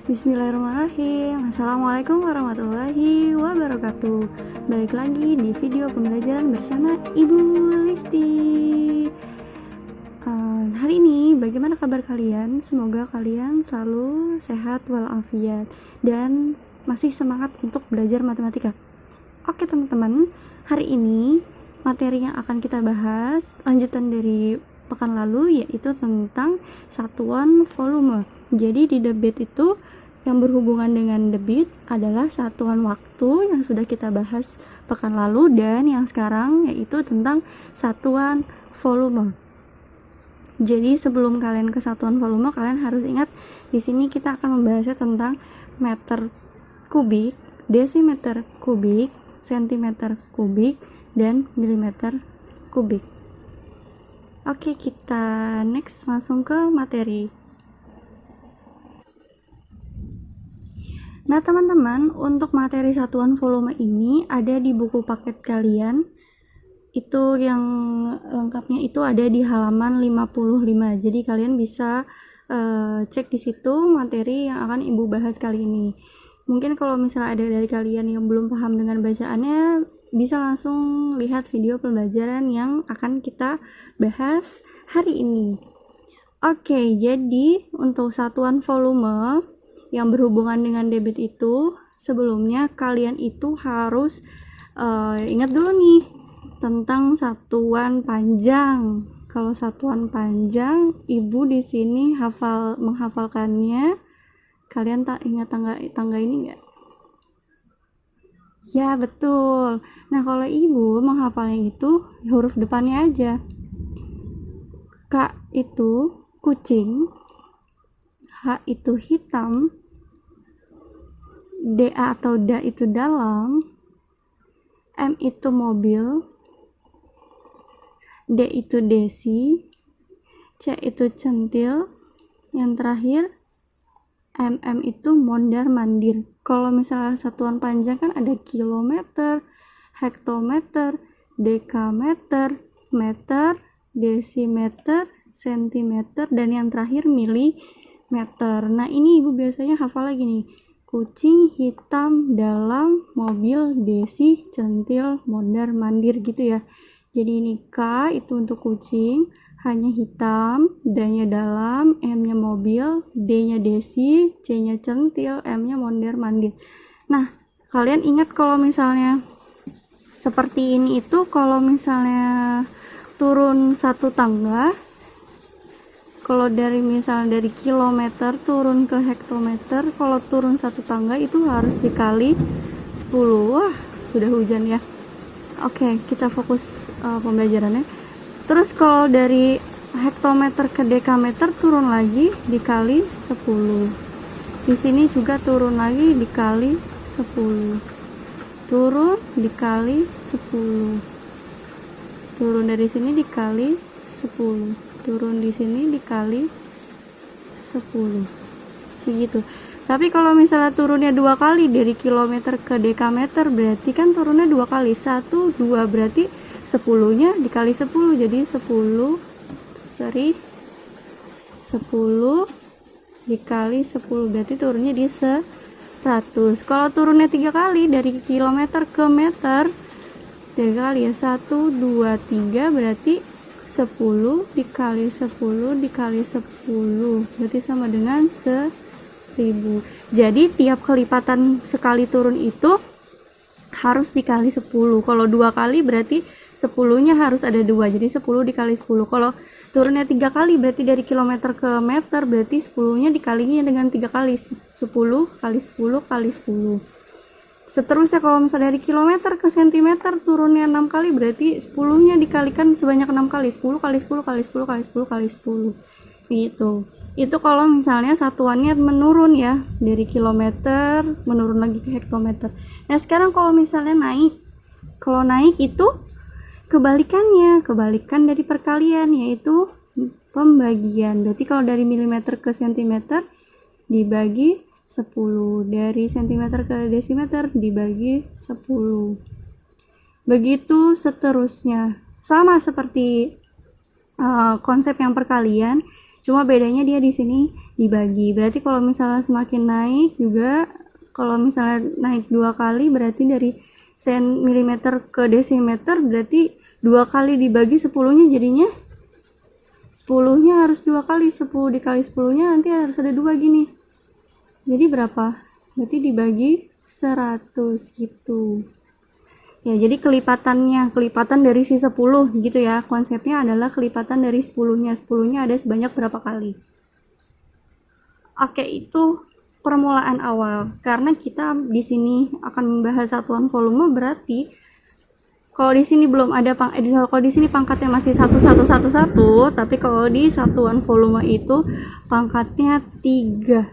Bismillahirrahmanirrahim. Assalamualaikum warahmatullahi wabarakatuh. Balik lagi di video pembelajaran bersama Ibu Listi. Hari ini bagaimana kabar kalian? Semoga kalian selalu sehat walafiat dan masih semangat untuk belajar matematika. Oke teman-teman, hari ini materi yang akan kita bahas lanjutan dari pekan lalu, yaitu tentang satuan volume. Jadi di debit itu yang berhubungan dengan debit adalah satuan waktu yang sudah kita bahas pekan lalu, dan yang sekarang yaitu tentang satuan volume. Jadi sebelum kalian ke satuan volume, kalian harus ingat di sini kita akan membahasnya tentang meter kubik, desimeter kubik, sentimeter kubik, dan milimeter kubik. Oke, kita next langsung ke materi. Nah teman-teman, untuk materi satuan volume ini ada di buku paket kalian. Itu yang lengkapnya itu ada di halaman 55. Jadi kalian bisa cek di situ materi yang akan Ibu bahas kali ini. Mungkin kalau misalnya ada dari kalian yang belum paham dengan bacaannya, bisa langsung lihat video pembelajaran yang akan kita bahas hari ini. Oke, jadi untuk satuan volume yang berhubungan dengan debit itu, sebelumnya kalian itu harus ingat dulu nih tentang satuan panjang. Kalau satuan panjang, Ibu di sini menghafalkannya. Kalian tak ingat tangga ini enggak? Ya, betul. Nah, kalau Ibu menghafalnya itu huruf depannya aja. K itu kucing, H itu hitam, DA atau da itu dalam, M itu mobil, D itu desi, C itu centil, yang terakhir MM itu mondar-mandir. Kalau misalnya satuan panjang kan ada kilometer, hektometer, dekameter, meter, desimeter, sentimeter, dan yang terakhir milimeter. Nah ini Ibu biasanya hafal lagi nih: kucing, hitam, dalam, mobil, desi, centil, mondar, mandir gitu ya. Jadi ini K itu untuk kucing, H-nya hitam, D-nya dalam, M-nya mobil, D-nya desi, C-nya centil, M-nya mondar, mandir. Nah kalian ingat kalau misalnya seperti ini itu, kalau misalnya turun satu tangga, kalau misalnya dari kilometer turun ke hektometer, kalau turun satu tangga itu harus dikali 10. Wah, sudah hujan ya. Oke, kita fokus pembelajarannya. Terus kalau dari hektometer ke dekameter turun lagi dikali 10. Di sini juga turun lagi dikali 10. Turun dikali 10. Turun dari sini dikali 10. Turun di sini dikali 10. Begitu. Tapi kalau misalnya turunnya 2 kali dari kilometer ke dekameter, berarti kan turunnya 2 kali. 1, 2, berarti 10-nya dikali 10. Jadi 10 dikali 10, berarti turunnya di 100. Kalau turunnya 3 kali dari kilometer ke meter, 3 kali ya, 1, 2, 3, berarti 10 dikali 10 dikali 10, berarti sama dengan 1000. Jadi tiap kelipatan sekali turun itu harus dikali 10. Kalau 2 kali berarti 10-nya harus ada 2, jadi 10 dikali 10. Kalau turunnya 3 kali berarti dari kilometer ke meter, berarti 10-nya dikalinya dengan 3 kali, 10 kali 10 kali 10. Seterusnya kalau misalnya dari kilometer ke sentimeter turunnya 6 kali, berarti 10-nya dikalikan sebanyak 6 kali, 10 kali 10 kali 10 kali 10 kali 10 gitu. Itu kalau misalnya satuannya menurun ya, dari kilometer menurun lagi ke hektometer. Nah sekarang kalau misalnya naik, kalau naik itu kebalikannya, kebalikan dari perkalian, yaitu pembagian. Berarti kalau dari milimeter ke sentimeter dibagi 10, dari sentimeter ke desimeter dibagi 10. Begitu seterusnya. Sama seperti konsep yang perkalian, cuma bedanya dia di sini dibagi. Berarti kalau misalnya semakin naik juga, kalau misalnya naik 2 kali berarti dari milimeter ke desimeter, berarti 2 kali dibagi 10-nya jadinya 10-nya harus 2 kali, 10 dikali 10-nya nanti harus ada 2 gini. Jadi berapa? Berarti dibagi 100 gitu. Ya, jadi kelipatan dari si 10 gitu ya. Konsepnya adalah kelipatan dari 10-nya. 10-nya ada sebanyak berapa kali. Oke, itu permulaan awal. Karena kita di sini akan membahas satuan volume, berarti kalau di sini belum ada kalau di sini pangkatnya masih 1111, tapi kalau di satuan volume itu pangkatnya 3.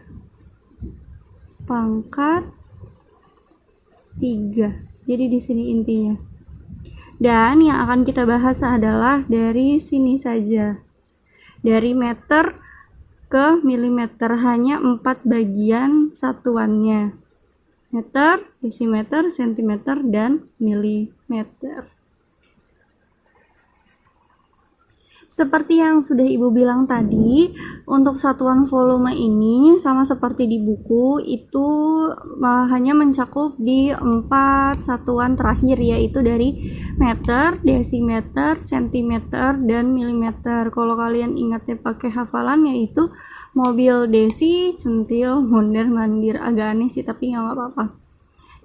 Pangkat 3. Jadi di sini intinya. Dan yang akan kita bahas adalah dari sini saja. Dari meter ke milimeter, hanya 4 bagian satuannya. Meter, desimeter, sentimeter, dan milimeter. Seperti yang sudah Ibu bilang tadi, untuk satuan volume ini sama seperti di buku itu hanya mencakup di 4 satuan terakhir, yaitu dari meter, desimeter, sentimeter, dan milimeter. Kalau kalian ingatnya pakai hafalan, yaitu mobil, desi, centil, mondar, mandir. Agak aneh sih, tapi nggak apa-apa.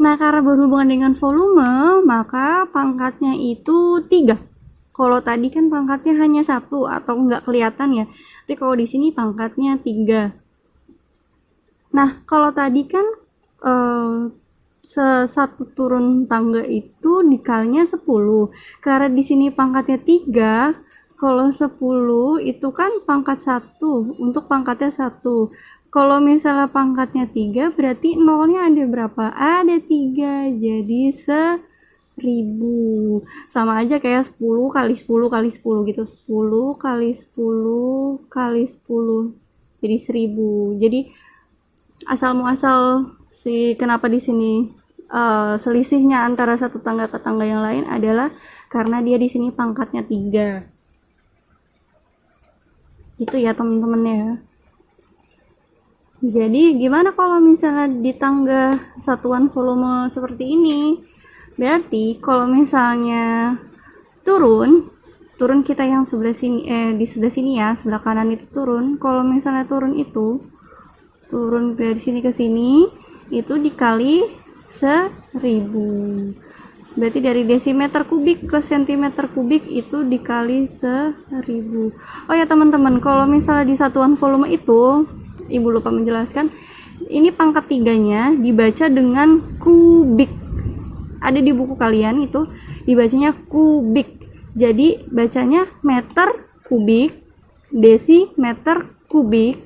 Nah, karena berhubungan dengan volume, maka pangkatnya itu 3. Kalau tadi kan pangkatnya hanya 1 atau nggak kelihatan ya. Tapi kalau di sini pangkatnya 3. Nah, kalau tadi kan satu turun tangga itu dikalinya 10. Karena di sini pangkatnya 3, kalau 10 itu kan pangkat 1 untuk pangkatnya 1. Kalau misalnya pangkatnya 3, berarti nolnya ada berapa? Ada 3, jadi 1000. Sama aja kayak 10 kali 10 kali 10 gitu. 10 kali 10 kali 10. Jadi 1000. Jadi asal muasal kenapa di sini selisihnya antara satu tangga ke tangga yang lain adalah karena dia di sini pangkatnya 3. Gitu ya teman-teman ya. Jadi gimana kalau misalnya di tangga satuan volume seperti ini? Berarti kalau misalnya turun kita yang sebelah sini di sebelah sini ya, sebelah kanan itu turun. Kalau misalnya turun dari sini ke sini itu dikali 1000. Berarti dari desimeter kubik ke sentimeter kubik itu dikali 1000. Oh ya teman-teman, kalau misalnya di satuan volume itu Ibu lupa menjelaskan, ini pangkat 3-nya dibaca dengan kubik. Ada di buku kalian itu dibacanya kubik. Jadi bacanya meter kubik, desimeter kubik,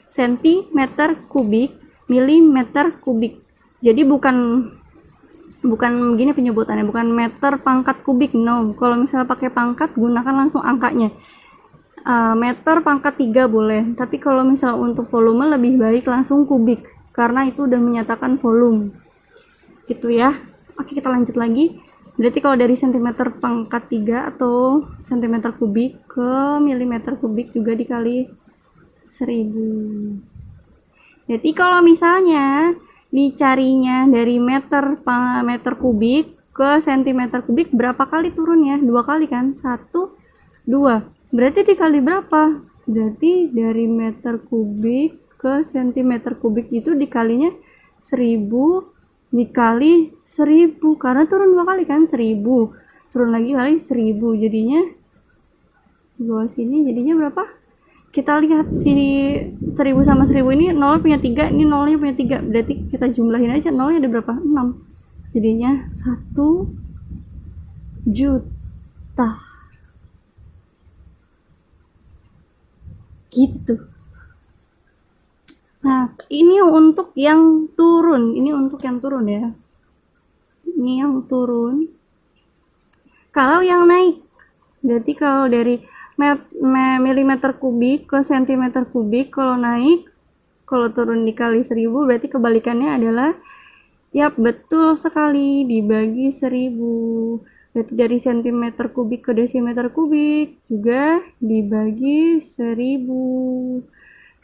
sentimeter kubik, milimeter kubik. Jadi bukan begini penyebutannya, bukan meter pangkat kubik, no. Kalau misalnya pakai pangkat, gunakan langsung angkanya. Meter pangkat 3 boleh, tapi kalau misalnya untuk volume lebih baik langsung kubik, karena itu udah menyatakan volume. Gitu ya. Oke, kita lanjut lagi. Berarti kalau dari sentimeter pangkat 3 atau sentimeter kubik ke milimeter kubik juga dikali 1000. Jadi kalau misalnya dicarinya dari meter kubik ke sentimeter kubik, berapa kali turunnya? 2 kali kan? 1, 2. Berarti dikali berapa? Berarti dari meter kubik ke sentimeter kubik itu dikalinya 1000 dikali 1000, karena turun 2 kali kan, 1000 turun lagi kali 1000, jadinya di bawah sini jadinya berapa? Kita lihat sini 1000 sama 1000 ini 0 punya 3, ini 0-nya punya 3, berarti kita jumlahin aja, 0-nya ada berapa? 6. Jadinya 1 juta. Gitu. Nah, ini untuk yang turun. Ini untuk yang turun ya. Ini yang turun. Kalau yang naik, berarti kalau dari milimeter kubik ke sentimeter kubik, kalau naik, kalau turun dikali 1000, berarti kebalikannya adalah, yap, betul sekali, dibagi 1000. Berarti dari sentimeter kubik ke desimeter kubik juga dibagi 1000.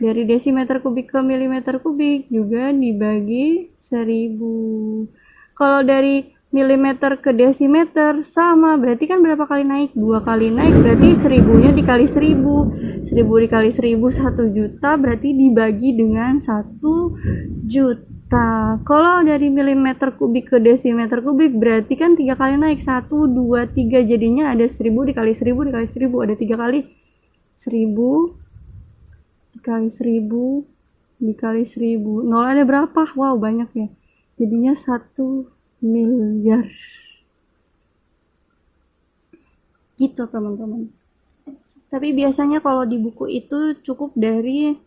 Dari desimeter kubik ke milimeter kubik juga dibagi 1000. Kalau dari milimeter ke desimeter sama, berarti kan berapa kali naik? 2 kali naik, berarti 1000-nya dikali 1000. 1000 dikali 1000 1 juta, berarti dibagi dengan 1 juta. Kalau dari milimeter kubik ke desimeter kubik berarti kan 3 kali naik, 1 2 3, jadinya ada 1000 dikali 1000 dikali 1000, ada 3 kali 1000 dikali 1000 dikali 1000, nol ada berapa? Wow, banyak ya, jadinya 1 miliar gitu teman-teman. Tapi biasanya kalau di buku itu cukup dari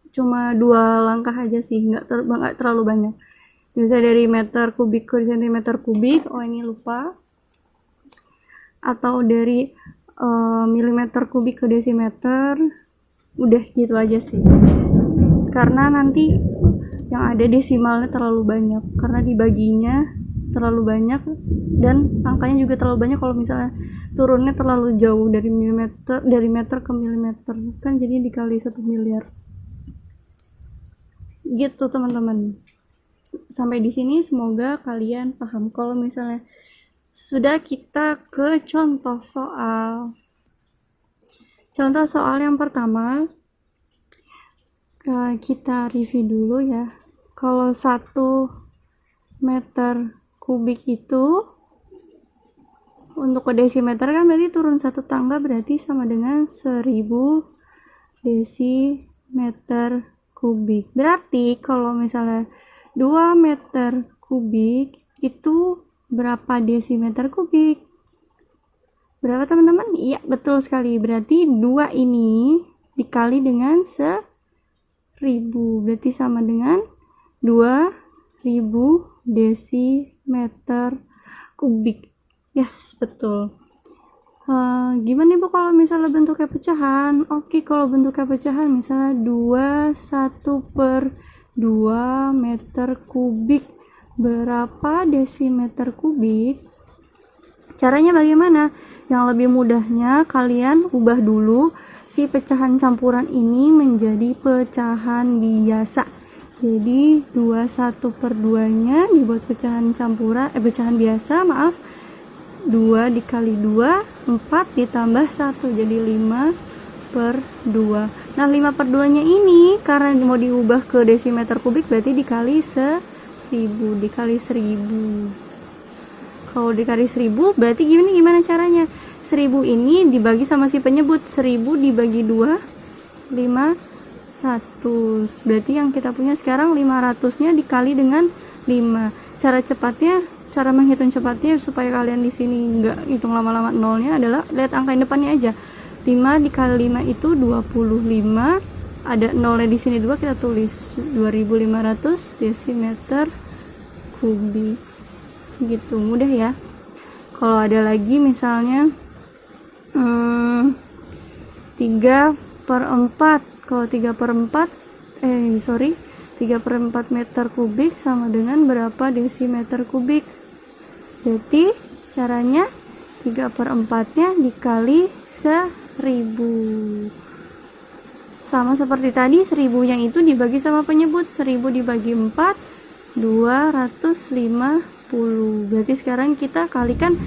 cuma 2 langkah aja sih, nggak terlalu banyak. Bisa dari meter kubik ke sentimeter kubik, oh ini lupa, atau dari milimeter kubik ke desimeter, udah gitu aja sih, karena nanti yang ada desimalnya terlalu banyak karena dibaginya terlalu banyak dan angkanya juga terlalu banyak. Kalau misalnya turunnya terlalu jauh dari meter ke milimeter kan jadi dikali 1 miliar gitu teman-teman. Sampai di sini semoga kalian paham. Kalau misalnya sudah, kita ke contoh soal. Contoh soal yang pertama, kita review dulu ya. Kalau 1 meter kubik itu untuk ke desimeter kan berarti turun 1 tangga, berarti sama dengan 1000 desimeter kubik. Berarti kalau misalnya 2 meter kubik itu berapa desimeter kubik? Berapa teman-teman? Iya, betul sekali. Berarti 2 ini dikali dengan 1000, berarti sama dengan 2000 desimeter kubik. Yes, betul. Gimana ibu kalau misalnya bentuknya pecahan? Oke, kalau bentuknya pecahan misalnya 21/2 meter kubik, berapa desimeter kubik? Caranya bagaimana? Yang lebih mudahnya kalian ubah dulu si pecahan campuran ini menjadi pecahan biasa. Jadi 21/2 nya dibuat pecahan campuran, pecahan biasa, maaf. 2 dikali 2, 4 ditambah 1, jadi 5/2. Nah 5/2 nya ini karena mau diubah ke desimeter kubik berarti dikali 1000, dikali 1000. Kalau dikali 1000 berarti gimana caranya? 1000 ini dibagi sama si penyebut, 1000 dibagi 2, 500. Berarti yang kita punya sekarang 500-nya dikali dengan 5. Cara menghitung cepatnya supaya kalian di sini nggak hitung lama-lama nolnya adalah lihat angka yang depannya aja. 5 dikali 5 itu 25. Ada nolnya di sini 2, kita tulis 2500 desimeter kubik. Gitu, mudah ya. Kalau ada lagi misalnya 3/4. Kalau 3/4 meter kubik sama dengan berapa desimeter kubik? Berarti caranya 3/4-nya dikali 1000. Sama seperti tadi, 1000-nya itu dibagi sama penyebut, 1000 dibagi 4, 250. Berarti sekarang kita kalikan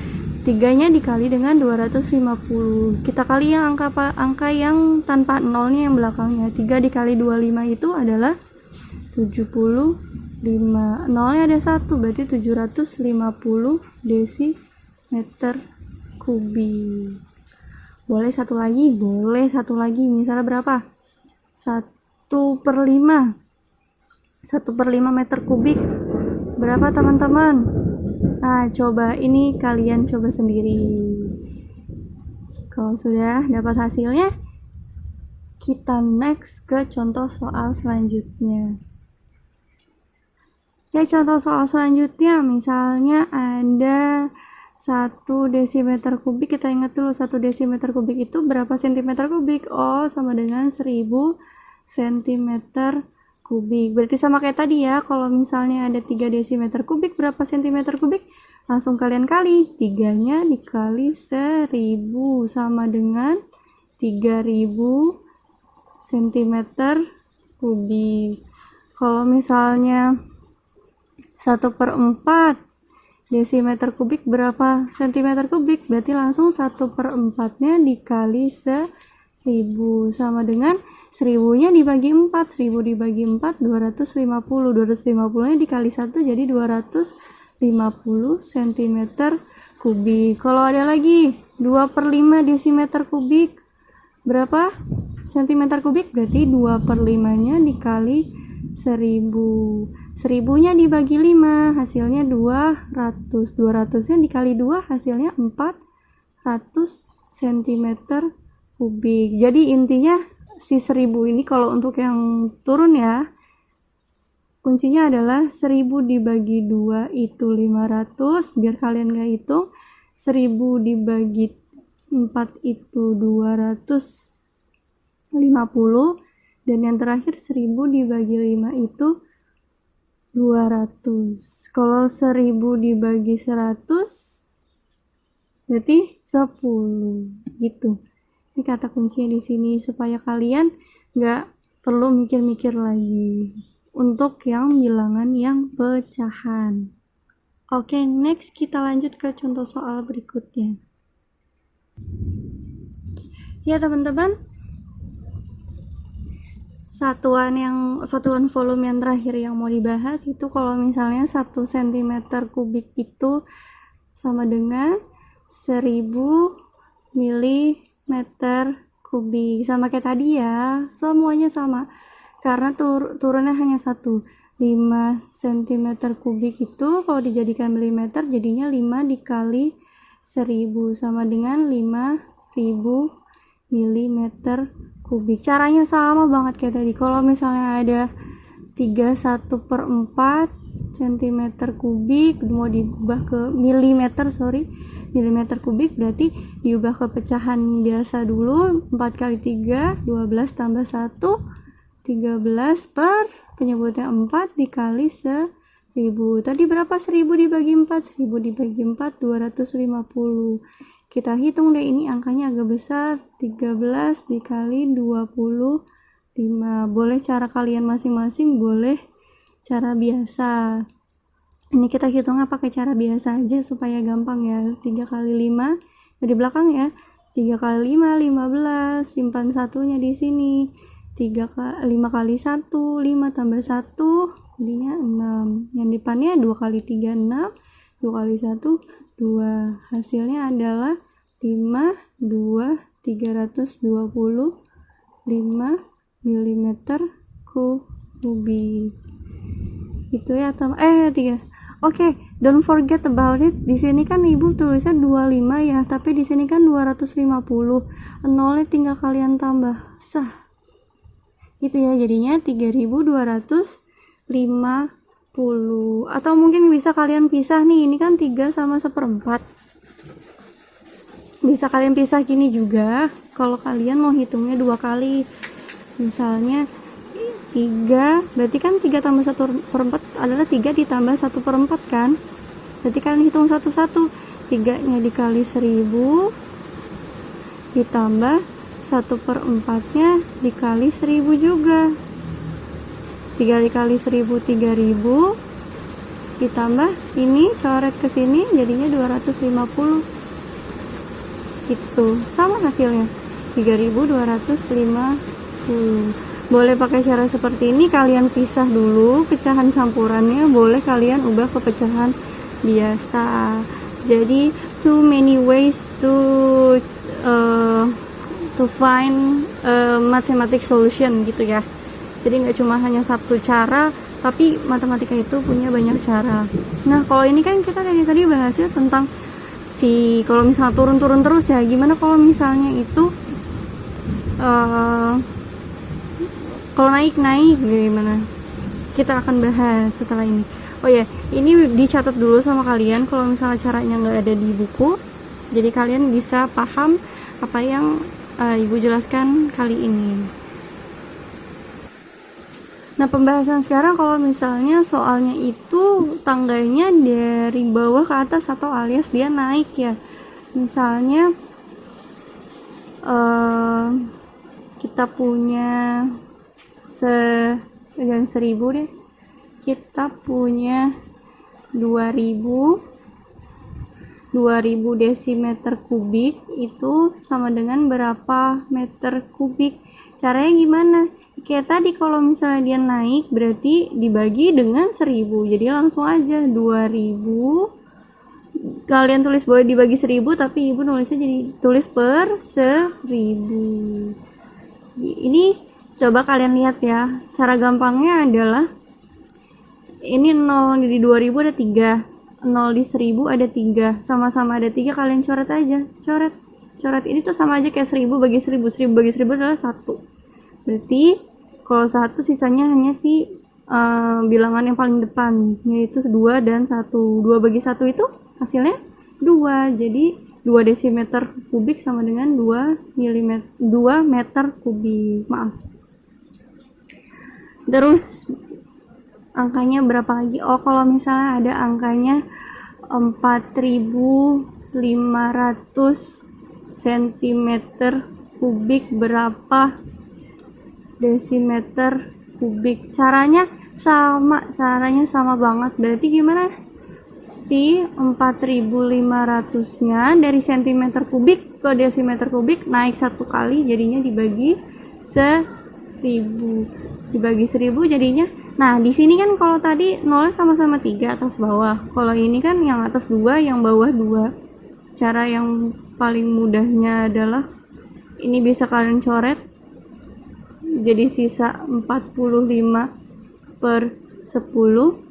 3-nya dikali dengan 250. Kita kali yang angka yang tanpa nolnya yang belakangnya. 3 dikali 25 itu adalah 75. Nolnya ada 1, berarti 750 desimeter kubik. Boleh satu lagi? Boleh satu lagi. Misalnya berapa? 1/5. 1/5 meter kubik. Berapa teman-teman? Nah, coba ini kalian coba sendiri. Kalau sudah dapat hasilnya, kita next ke contoh soal selanjutnya. Ya, contoh soal selanjutnya misalnya ada 1 desimeter kubik. Kita ingat dulu 1 desimeter kubik itu berapa sentimeter kubik? Oh, sama dengan 1000 sentimeter kubik. Berarti sama kayak tadi ya, kalau misalnya ada 3 desimeter kubik, berapa sentimeter kubik? Langsung kalian kali, 3-nya dikali 1000 sama dengan 3000 sentimeter kubik. Kalau misalnya 1/4 desimeter kubik berapa sentimeter kubik? Berarti langsung 1/4-nya dikali 1000 sama dengan 1000-nya dibagi 4. 1000 dibagi 4 250. 250-nya dikali 1 jadi 250 cm kubik. Kalau ada lagi 2/5 desimeter kubik berapa centimeter kubik? Berarti 2/5-nya dikali 1000. 1000-nya dibagi 5 hasilnya 200. 200-nya dikali 2 hasilnya 400 cm kubik. Jadi intinya si 1000 ini kalau untuk yang turun ya, kuncinya adalah 1000 dibagi 2 itu 500, biar kalian gak hitung. 1000 dibagi 4 itu 250, dan yang terakhir 1000 dibagi 5 itu 200. Kalau 1000 dibagi 100 berarti 10 gitu. Ini kata kuncinya di sini supaya kalian nggak perlu mikir-mikir lagi untuk yang bilangan yang pecahan. Oke, next kita lanjut ke contoh soal berikutnya. Ya teman-teman, satuan volume yang terakhir yang mau dibahas itu kalau misalnya 1 cm kubik itu sama dengan 1000 mm kubik. Sama kayak tadi ya, semuanya sama karena turunnya hanya 1. 5 cm kubik itu kalau dijadikan milimeter jadinya 5 dikali 1000 sama dengan 5000 mm kubik. Caranya sama banget kayak tadi. Kalau misalnya ada 31/4 cm kubik mau diubah ke milimeter kubik, berarti diubah ke pecahan biasa dulu. 4 kali 3 12 tambah 1 13 per penyebutnya 4 dikali 1000. Tadi berapa 1000 dibagi 4? 1000 dibagi 4 250. Kita hitung deh, ini angkanya agak besar. 13 dikali 25. Boleh cara kalian masing-masing, boleh cara biasa. Ini kita hitungnya pakai cara biasa aja supaya gampang ya. 3 kali 5 di belakang ya. 3 kali 5 15. Simpan satunya di sini. 5 kali 1 5 tambah 1 jadinya 6. Yang depannya 2 kali 3 6. 2 kali 1 2. Hasilnya adalah 5 2 325 mm kubik. Itu ya teman. 3. Oke, don't forget about it. Di sini kan ibu tulisnya 25 ya, tapi di sini kan 250. Nolnya tinggal kalian tambah. Sah. Itu ya, jadinya 3250. Atau mungkin bisa kalian pisah nih, ini kan 3 sama 1/4. Bisa kalian pisah gini juga kalau kalian mau hitungnya 2 kali. Misalnya 3, berarti kan 3 tambah 1/4 adalah 3 ditambah 1/4 kan. Berarti kalian hitung satu-satu. 3-nya dikali 1000 ditambah 1/4-nya dikali 1000 juga. 3 dikali 1000 3000 ditambah ini coret ke sini jadinya 250. Itu sama hasilnya 3250. Boleh pakai cara seperti ini, kalian pisah dulu pecahan campurannya, boleh kalian ubah ke pecahan biasa. Jadi too many ways to find mathematics solution gitu ya. Jadi nggak cuma hanya satu cara, tapi matematika itu punya banyak cara. Nah kalau ini kan kita dari tadi bahasnya tentang kalau misalnya turun-turun terus ya, gimana kalau misalnya itu kalau naik-naik gimana? Kita akan bahas setelah ini. Oh ya, ini dicatat dulu sama kalian kalau misalnya caranya nggak ada di buku, jadi kalian bisa paham apa yang ibu jelaskan kali ini. Nah pembahasan sekarang kalau misalnya soalnya itu tangganya dari bawah ke atas atau alias dia naik ya. Misalnya kita punya jangan 1000 deh, kita punya 2000 desimeter kubik itu sama dengan berapa meter kubik. Caranya gimana? Kayak tadi kalau misalnya dia naik berarti dibagi dengan 1000, jadi langsung aja 2000. Kalian tulis boleh dibagi 1000, tapi ibu nulisnya jadi tulis per 1000. Ini coba kalian lihat ya, cara gampangnya adalah ini 0 di 2000 ada 3, 0 di 1000 ada 3, sama-sama ada 3, kalian coret aja, coret ini tuh sama aja kayak 1000 bagi 1000, 1000 bagi 1000 adalah 1. Berarti kalau 1 sisanya hanya bilangan yang paling depan, yaitu 2 dan 1. 2 bagi 1 itu hasilnya 2, jadi 2 desimeter kubik sama dengan 2 meter kubik, maaf. Terus angkanya berapa lagi? Oh, kalau misalnya ada angkanya 4500 cm kubik berapa desimeter kubik? Caranya sama banget. Berarti gimana? Si 4500-nya dari cm kubik ke desimeter kubik naik 1 kali, jadinya dibagi 1000. Dibagi 1000 jadinya. Nah, di sini kan kalau tadi 0 sama-sama 3 atas bawah. Kalau ini kan yang atas 2, yang bawah 2. Cara yang paling mudahnya adalah ini bisa kalian coret. Jadi sisa 45 per 10.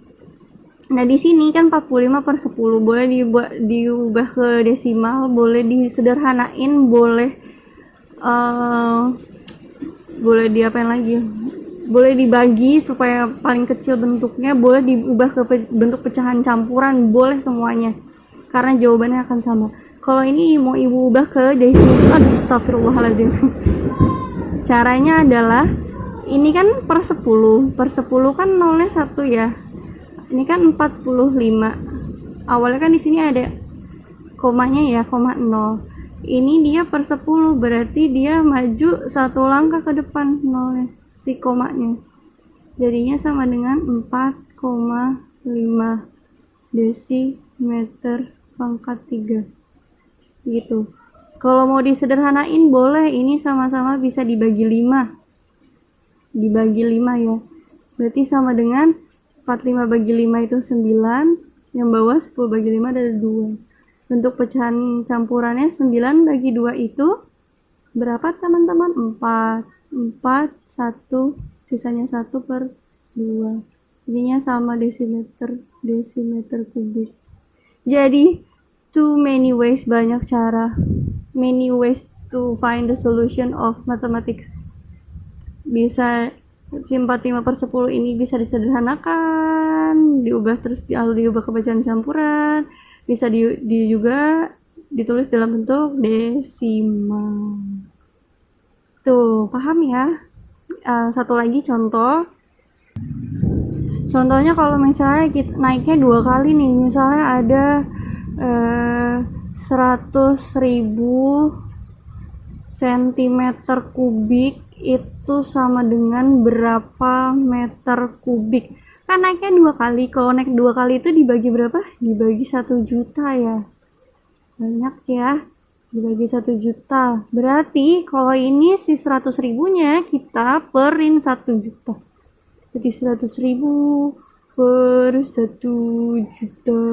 Nah, di sini kan 45 per 10, boleh diubah ke desimal, boleh disederhanain, boleh diapain lagi? Boleh dibagi supaya paling kecil bentuknya, boleh diubah ke bentuk pecahan campuran, boleh semuanya. Karena jawabannya akan sama. Kalau ini mau ibu ubah ke desimal, astagfirullahaladzim. Caranya adalah ini kan per 10 kan 0-nya 1 ya. Ini kan 45. Awalnya kan di sini ada komanya ya, koma 0. Ini dia per 10, berarti dia maju 1 langkah ke depan 0-nya, si komanya. Jadinya sama dengan 4,5 desimeter pangkat 3. Gitu. Kalau mau disederhanain boleh, ini sama-sama bisa dibagi 5. Dibagi 5 ya. Berarti sama dengan 45 bagi 5 itu 9, yang bawah 10 bagi 5 ada 2. Bentuk pecahan campurannya 9 bagi 2 itu berapa teman-teman? 4, 1, sisanya 1 per 2. Jadinya sama desimeter kubik. Jadi, too many ways, banyak cara. Many ways to find the solution of mathematics. Bisa 45 per 10 ini bisa disederhanakan, diubah ke pecahan campuran, bisa juga ditulis dalam bentuk desimal. Tuh, paham ya? Satu lagi contoh. Contohnya kalau misalnya kita naiknya 2 kali nih, misalnya ada 100.000 cm kubik, itu sama dengan berapa meter kubik? Kan naiknya 2 kali. Kalau naik 2 kali itu dibagi berapa? Dibagi 1 juta ya. Banyak ya. Dibagi 1 juta. Berarti kalau ini si 100.000-nya kita perin 1 juta. Jadi 100.000 per 1 juta.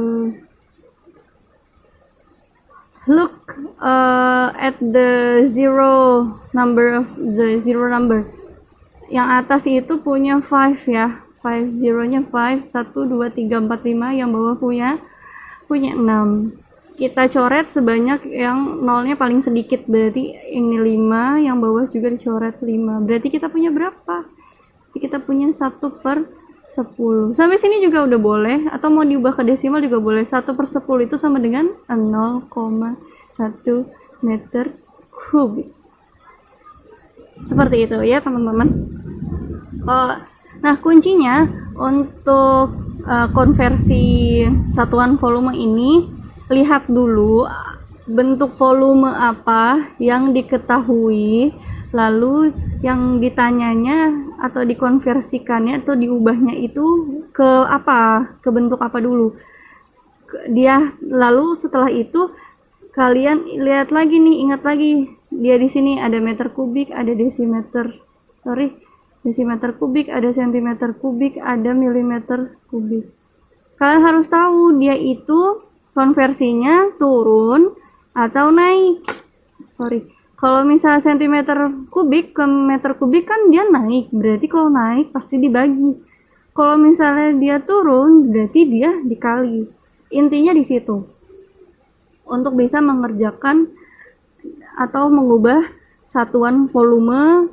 Look at the zero number. Yang atas itu punya 5 ya. 5 0-nya 5, 1, 2, 3, 4, 5. Yang bawah punya 6. Kita coret sebanyak yang 0-nya paling sedikit. Berarti ini 5, yang bawah juga dicoret 5. Berarti kita punya berapa? Kita punya 1 per 10. Sampai sini juga udah boleh, atau mau diubah ke desimal juga boleh. 1 per 10 itu sama dengan 0,1 meter kubik. Seperti itu ya teman-teman. Nah, kuncinya untuk konversi satuan volume ini, lihat dulu bentuk volume apa yang diketahui, Lalu yang ditanyanya atau dikonversikannya atau diubahnya itu ke apa? Ke bentuk apa dulu? Lalu setelah itu kalian lihat lagi nih, ingat lagi dia di sini ada meter kubik, ada desimeter kubik, ada sentimeter kubik, ada milimeter kubik. Kalian harus tahu dia itu konversinya turun atau naik. Kalau misalnya sentimeter kubik ke meter kubik kan dia naik, berarti kalau naik pasti dibagi. Kalau misalnya dia turun, berarti dia dikali. Intinya di situ. Untuk bisa mengerjakan atau mengubah satuan volume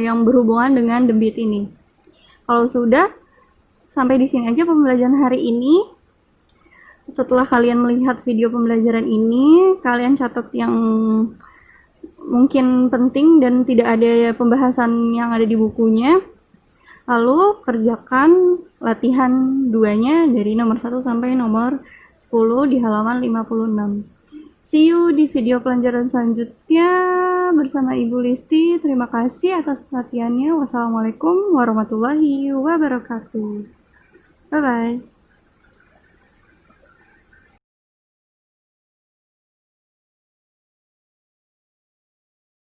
yang berhubungan dengan debit ini. Kalau sudah, sampai di sini aja pembelajaran hari ini. Setelah kalian melihat video pembelajaran ini, kalian catat yang mungkin penting dan tidak ada pembahasan yang ada di bukunya. Lalu kerjakan latihan 2-nya dari nomor 1 sampai nomor 10 di halaman 56. See you di video pelajaran selanjutnya bersama Ibu Listi. Terima kasih atas perhatiannya. Wassalamualaikum warahmatullahi wabarakatuh. Bye-bye.